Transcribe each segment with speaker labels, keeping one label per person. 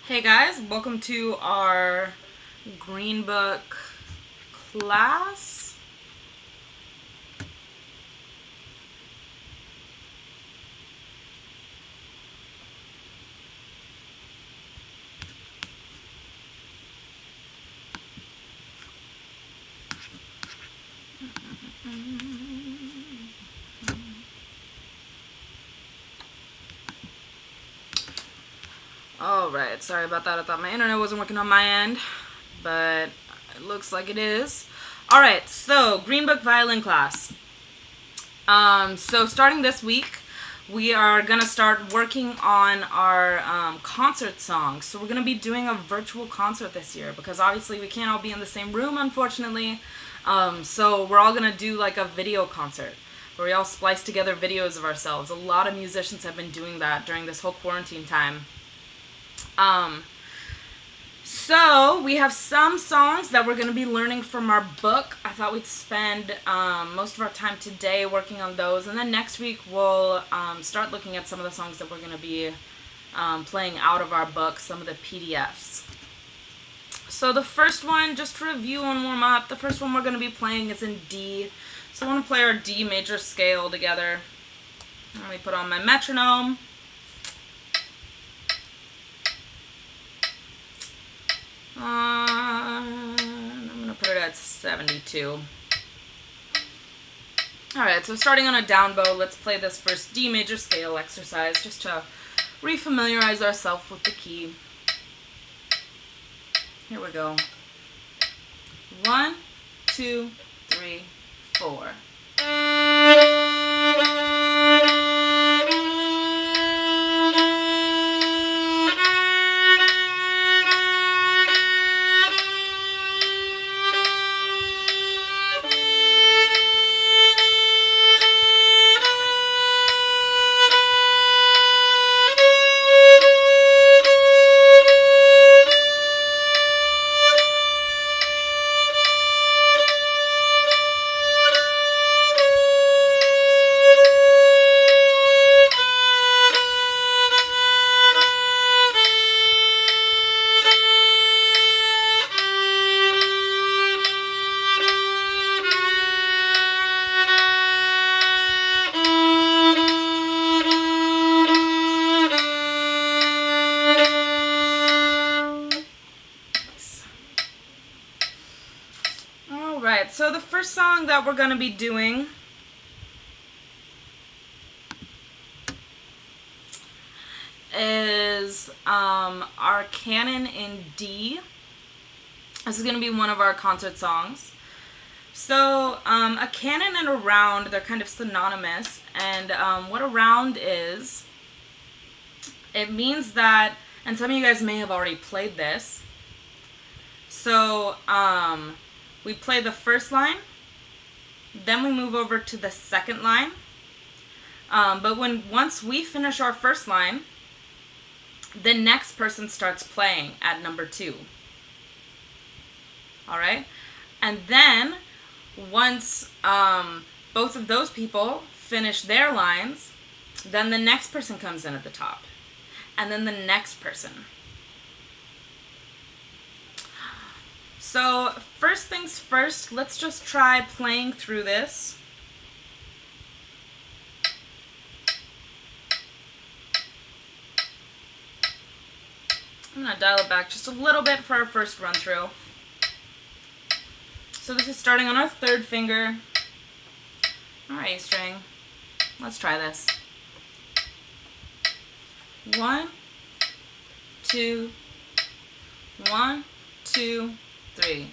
Speaker 1: Hey guys, welcome to our Green Book class. Alright, sorry about that. I thought my internet wasn't working on my end, but it looks like it is. Alright, so Green Book violin class. So starting this week, we are going to start working on our concert songs. So we're going to be doing a virtual concert this year because obviously we can't all be in the same room, unfortunately. So we're all going to do like a video concert where we all splice together videos of ourselves. A lot of musicians have been doing that during this whole quarantine time. So we have some songs that we're going to be learning from our book. I thought we'd spend most of our time today working on those, and then next week we'll start looking at some of the songs that we're going to be playing out of our book, some of the PDFs. So the first one, just to review and warm up, the first one we're going to be playing is in D. So I want to play our D major scale together. Let me put on my metronome. I'm going to put it at 72. Alright, so starting on a down bow, let's play this first D major scale exercise just to refamiliarize ourselves with the key. Here we go. 1, 2, 3, 4. Alright, so the first song that we're going to be doing is our canon in D. This is going to be one of our concert songs. So a canon and a round, they're kind of synonymous. And what a round is, it means that, and some of you guys may have already played this. So we play the first line, then we move over to the second line. But once we finish our first line, the next person starts playing at number 2. Alright? And then, once both of those people finish their lines, then the next person comes in at the top. And then the next person. So, first things first, let's just try playing through this. I'm going to dial it back just a little bit for our first run through. So this is starting on our 3rd finger, our A string. Let's try this. 1, 2, 1, 2, 3.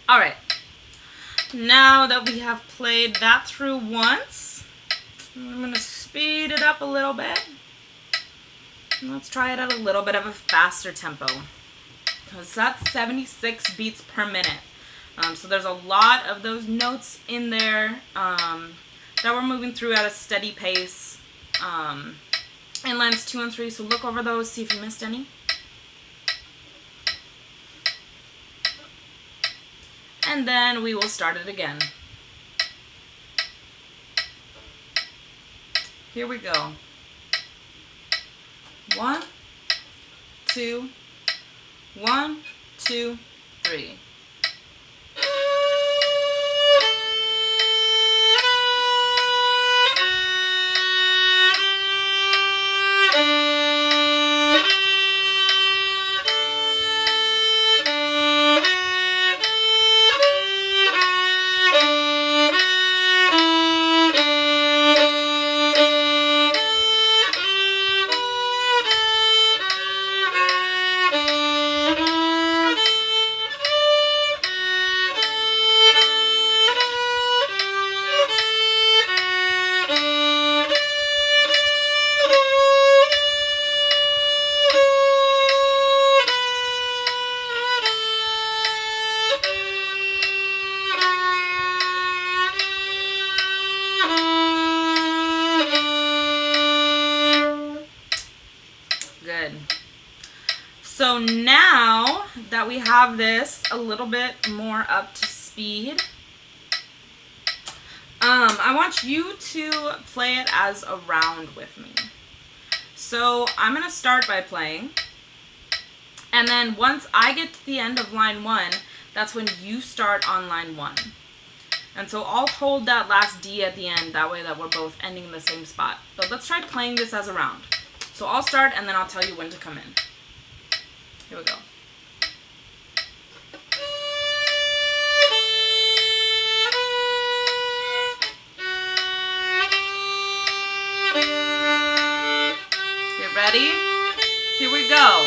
Speaker 1: All right. Now that we have played that through once, I'm going to speed it up a little bit. Let's try it at a little bit of a faster tempo, because that's 76 beats per minute. So there's a lot of those notes in there that we're moving through at a steady pace in lines 2 and 3. So look over those, see if you missed any. And then we will start it again. Here we go. 1, 2, 1, 2, 3. Good. So now that we have this a little bit more up to speed, I want you to play it as a round with me. So I'm going to start by playing, and then once I get to the end of line 1, that's when you start on line 1. And so I'll hold that last D at the end, that way that we're both ending in the same spot. But let's try playing this as a round. So I'll start, and then I'll tell you when to come in. Here we go. Get ready? Here we go.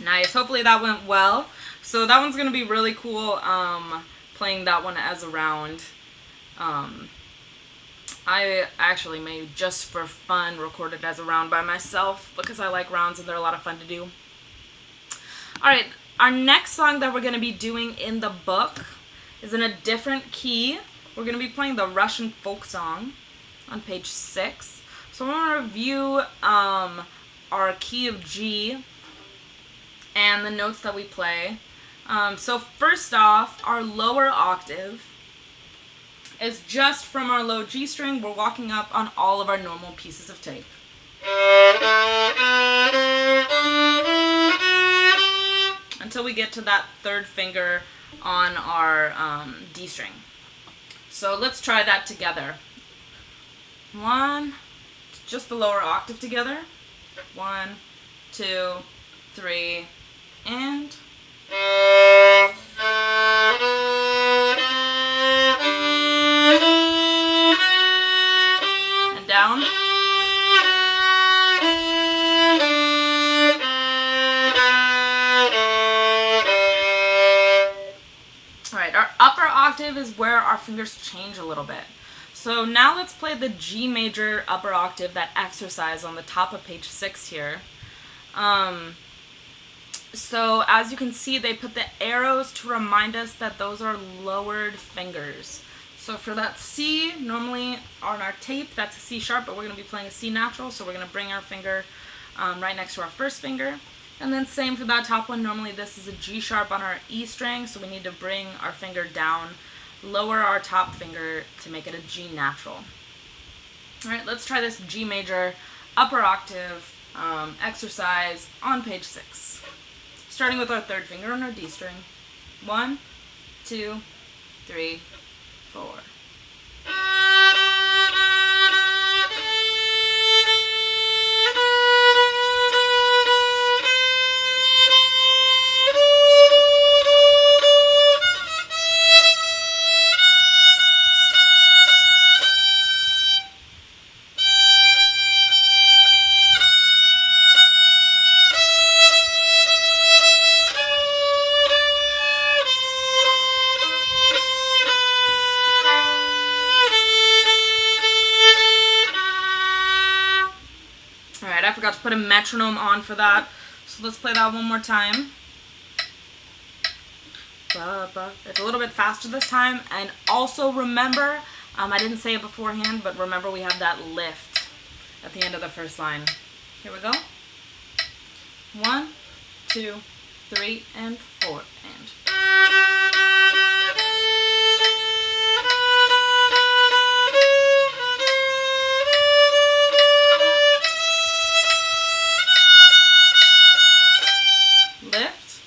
Speaker 1: Nice. Hopefully that went well. So that one's going to be really cool, playing that one as a round. I actually may, just for fun, record it as a round by myself because I like rounds and they're a lot of fun to do. Alright, our next song that we're going to be doing in the book is in a different key. We're going to be playing the Russian folk song on page 6. So I want to review our key of G and the notes that we play. So first off, our lower octave is just from our low G string. We're walking up on all of our normal pieces of tape. Until we get to that third finger on our D string. So let's try that together. 1, just the lower octave together. 1, 2, 3, and... and down. Alright, our upper octave is where our fingers change a little bit. So now let's play the G major upper octave, that exercise on the top of page 6 here. So as you can see, they put the arrows to remind us that those are lowered fingers. So for that C, normally on our tape, that's a C sharp, but we're going to be playing a C natural, so we're going to bring our finger right next to our first finger. And then same for that top one. Normally this is a G sharp on our E string, so we need to bring our finger down, lower our top finger to make it a G natural. All right, let's try this G major upper octave exercise on page 6. Starting with our third finger on our D string. 1, 2, 3, 4. I forgot to put a metronome on for that, so let's play that one more time. It's a little bit faster this time, and also remember, I didn't say it beforehand, but remember we have that lift at the end of the first line. Here we go. 1, 2, 3, and 4, and... lift.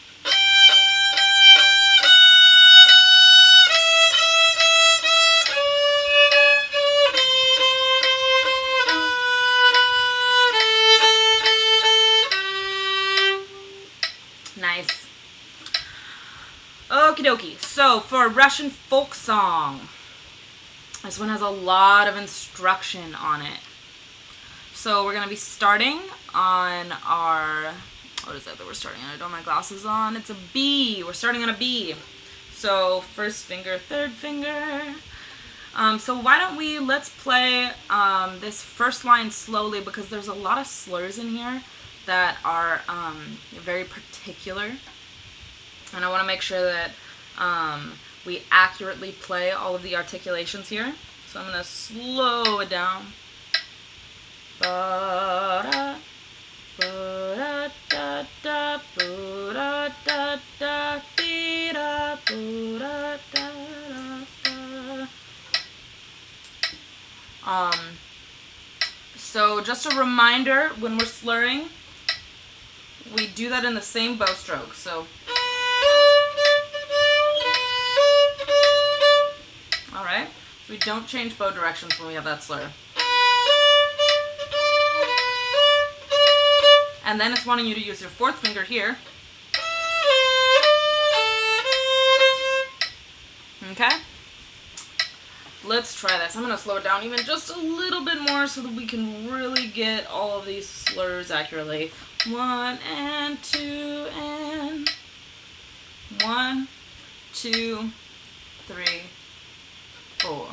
Speaker 1: Nice. Okie dokie. So for a Russian folk song, this one has a lot of instruction on it. So we're going to be starting on our... what is that we're starting on? I don't have my glasses on. It's a B. We're starting on a B. So first finger, third finger. So why don't let's play this first line slowly, because there's a lot of slurs in here that are very particular. And I want to make sure that we accurately play all of the articulations here. So I'm going to slow it down. Ba-da. So just a reminder, when we're slurring, we do that in the same bow stroke. So all right, so we don't change bow directions when we have that slur. And then it's wanting you to use your fourth finger here. Okay? Let's try this. I'm going to slow it down even just a little bit more so that we can really get all of these slurs accurately. 1 and 2 and 1, 2, 3, 4.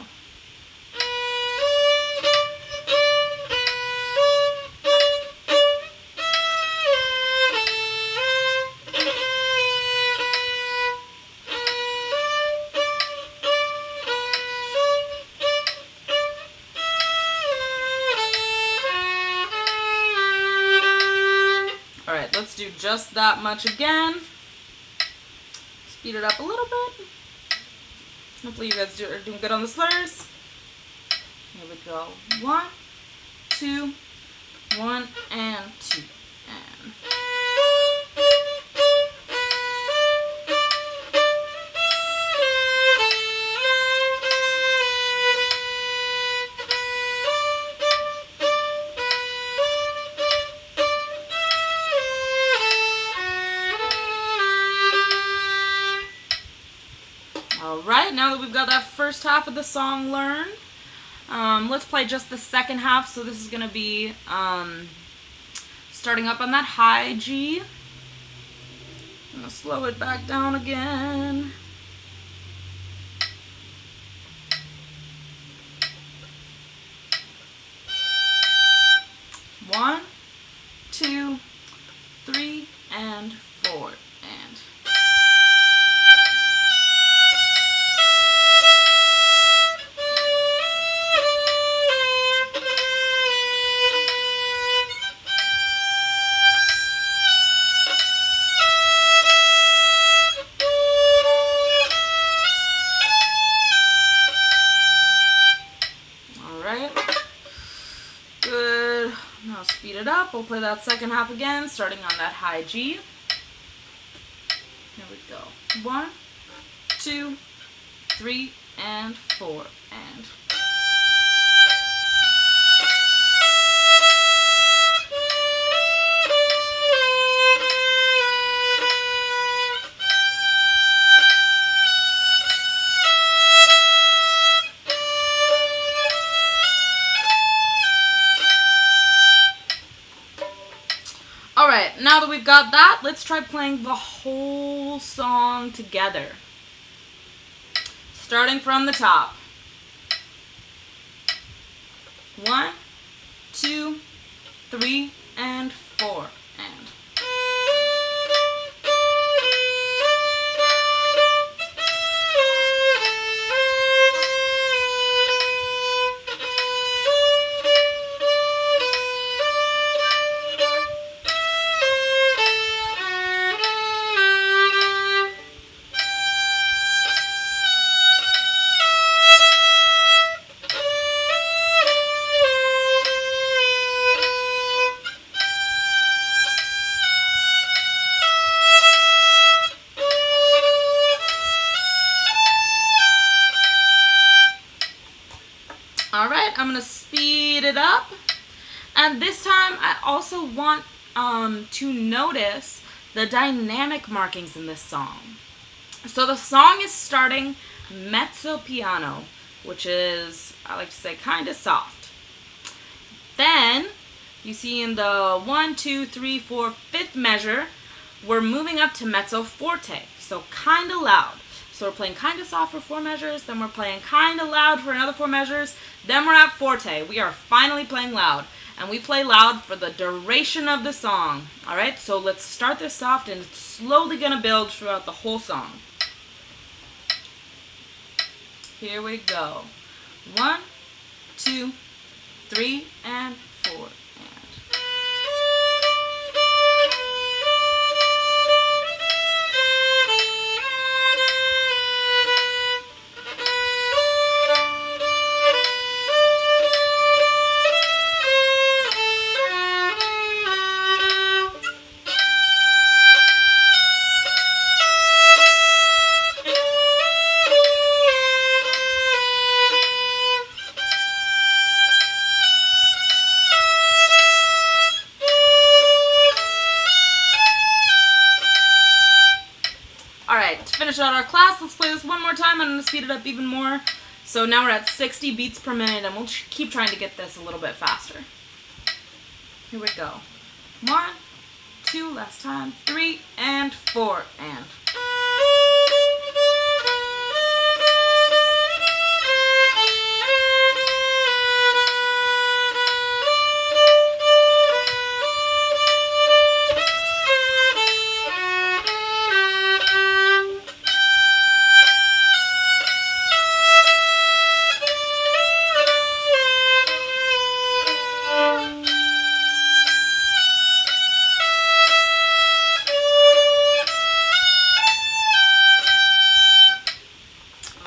Speaker 1: Let's do just that much again. Speed it up a little bit. Hopefully you guys are doing good on the slurs. Here we go. 1, 2, 1, and 2, and... Alright, now that we've got that first half of the song learned, let's play just the second half. So this is going to be starting up on that high G. I'm going to slow it back down again. One, 2, 3, and 4, and... Good. Now speed it up. We'll play that second half again, starting on that high G. Here we go. 1, 2, 3, and 4, and... Alright, now that we've got that, let's try playing the whole song together. Starting from the top. 1, 2, 3, and 4, and... Alright, I'm going to speed it up. And this time I also want to notice the dynamic markings in this song. So the song is starting mezzo piano, which is, I like to say, kind of soft. Then, you see in the 1, 2, 3, 4, 5th measure, we're moving up to mezzo forte, so kind of loud. So we're playing kind of soft for 4 measures, then we're playing kind of loud for another 4 measures, then we're at forte. We are finally playing loud, and we play loud for the duration of the song. Alright, so let's start this soft, and it's slowly going to build throughout the whole song. Here we go. 1, 2, 3, and 4. Alright, to finish out our class, let's play this one more time. I'm going to speed it up even more. So now we're at 60 beats per minute, and we'll keep trying to get this a little bit faster. Here we go. 1, 2, last time, 3, and 4, and...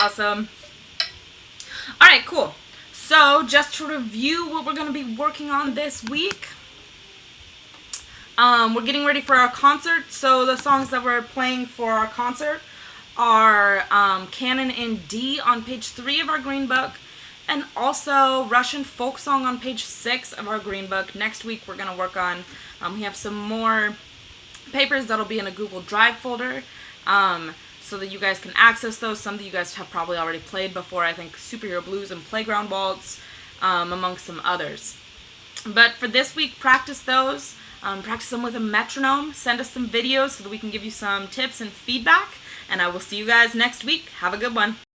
Speaker 1: Awesome. Alright, cool. So, just to review what we're going to be working on this week. We're getting ready for our concert. So, the songs that we're playing for our concert are Canon in D on page 3 of our Green Book. And also Russian folk song on page 6 of our Green Book. Next week we're going to work on, we have some more papers that'll be in a Google Drive folder. So that you guys can access those. Some that you guys have probably already played before. I think Superhero Blues and Playground Waltz, amongst some others. But for this week, practice those. Practice them with a metronome. Send us some videos so that we can give you some tips and feedback. And I will see you guys next week. Have a good one.